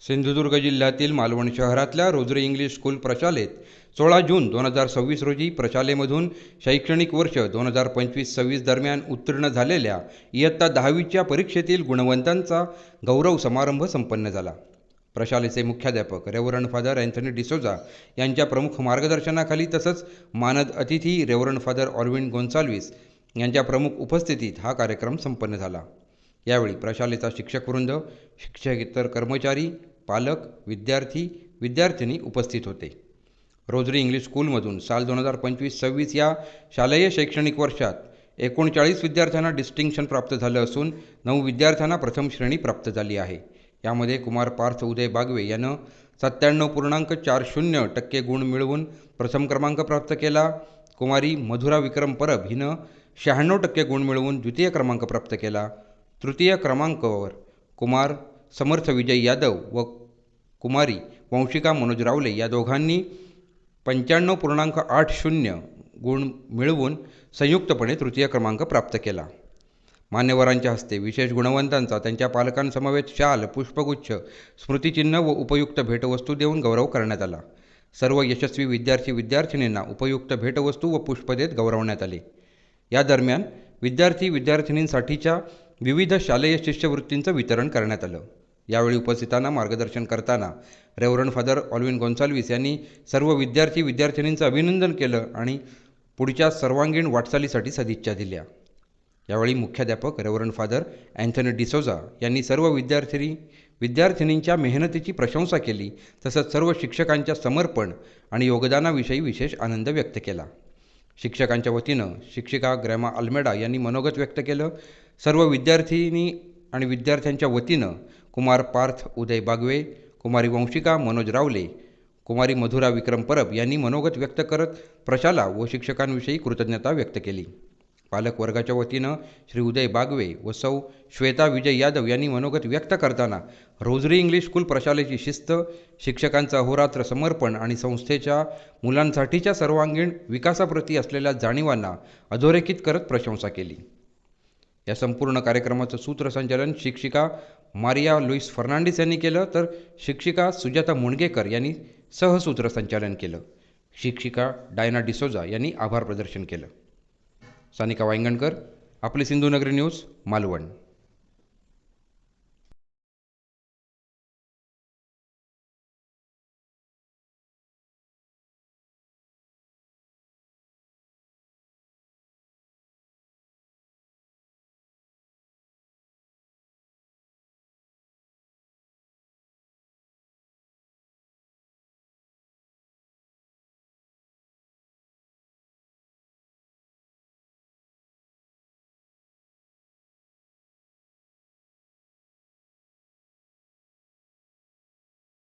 सिंधुदुर्ग जिल्ह्यातील मालवण शहरातल्या rosary English school प्रशालेत 16 जून 2026 रोजी प्रशालेमधून शैक्षणिक वर्ष 2025-26 दरम्यान उत्तीर्ण झालेल्या इयत्ता 10वीच्या परीक्षेतील गुणवंतांचा गौरव समारंभ संपन्न झाला। प्रशालेचे मुख्याध्यापक रेव्हरंड फादर अँथनी डिसोजा यांच्या प्रमुख मार्गदर्शनाखाली तसंच मानद अतिथी रेव्हरंड फादर ऑल्विन गोन्साल्विस यांच्या प्रमुख उपस्थितीत हा कार्यक्रम संपन्न झाला। यावेळी प्रशालेचा शिक्षकवृंद, शिक्षकेतर कर्मचारी, पालक, विद्यार्थी, विद्यार्थिनी उपस्थित होते। रोजरी इंग्लिश स्कूलमधून साल 2025-26 या शालेय शैक्षणिक वर्षात 39 विद्यार्थ्यांना डिस्टिंक्शन प्राप्त झालं असून 9 विद्यार्थ्यांना प्रथम श्रेणी प्राप्त झाली आहे। यामध्ये कुमार पार्थ उदय बागवे यानं 97.40% गुण मिळवून प्रथम क्रमांक प्राप्त केला। कुमारी मधुरा विक्रम परब हिनं 96% गुण मिळवून द्वितीय क्रमांक प्राप्त केला। तृतीय क्रमांकावर कुमार समर्थ विजय यादव व कुमारी वंशिका मनोज रावले या दोघांनी 95.80 गुण मिळवून संयुक्तपणे तृतीय क्रमांक प्राप्त केला। मान्यवरांच्या हस्ते विशेष गुणवंतांचा त्यांच्या पालकांसमवेत शाल, पुष्पगुच्छ, स्मृतिचिन्ह व उपयुक्त भेटवस्तू देऊन गौरव करण्यात आला। सर्व यशस्वी विद्यार्थी विद्यार्थिनींना उपयुक्त भेटवस्तू व पुष्प देत गौरवण्यात आले। या दरम्यान विद्यार्थी विद्यार्थिनींसाठीच्या विविध शालेय शिष्यवृत्तींचं वितरण करण्यात आलं। यावेळी उपस्थितांना मार्गदर्शन करताना रेव्हरंड फादर ऑल्विन गोन्साल्विस यांनी सर्व विद्यार्थी विद्यार्थिनींचं अभिनंदन केलं आणि पुढच्या सर्वांगीण वाटचालीसाठी सदिच्छा दिल्या। यावेळी मुख्याध्यापक रेव्हरंड फादर अँथनी डिसोजा यांनी सर्व विद्यार्थिनींच्या मेहनतीची प्रशंसा केली तसंच सर्व शिक्षकांच्या समर्पण आणि योगदानाविषयी विशेष आनंद व्यक्त केला। शिक्षकांच्या वतीनं शिक्षिका ग्रॅमा अल्मेडा यांनी मनोगत व्यक्त केलं। सर्व विद्यार्थिनी आणि विद्यार्थ्यांच्या वतीनं कुमार पार्थ उदय बागवे, कुमारी वंशिका मनोज रावले, कुमारी मधुरा विक्रम परब यांनी मनोगत व्यक्त करत प्रशाला व शिक्षकांविषयी कृतज्ञता व्यक्त केली। पालक वर्गाच्या वतीनं श्री उदय बागवे व सौ श्वेता विजय यादव यांनी मनोगत व्यक्त करताना रोजरी इंग्लिश स्कूल प्रशालेची शिस्त, शिक्षकांचं अहोरात्र समर्पण आणि संस्थेच्या मुलांसाठीच्या सर्वांगीण विकासाप्रती असलेल्या जाणीवांना अधोरेखित करत प्रशंसा केली। या संपूर्ण कार्यक्रमाचं सूत्रसंचालन शिक्षिका मारिया लुईस फर्नांडिस यांनी केलं तर शिक्षिका सुजाता मुणगेकर यांनी सहसूत्रसंचालन केलं। शिक्षिका डायना डिसोजा यांनी आभार प्रदर्शन केलं। सानिका वांगणकर, आपली सिंधुनगरी न्यूज, मालवण।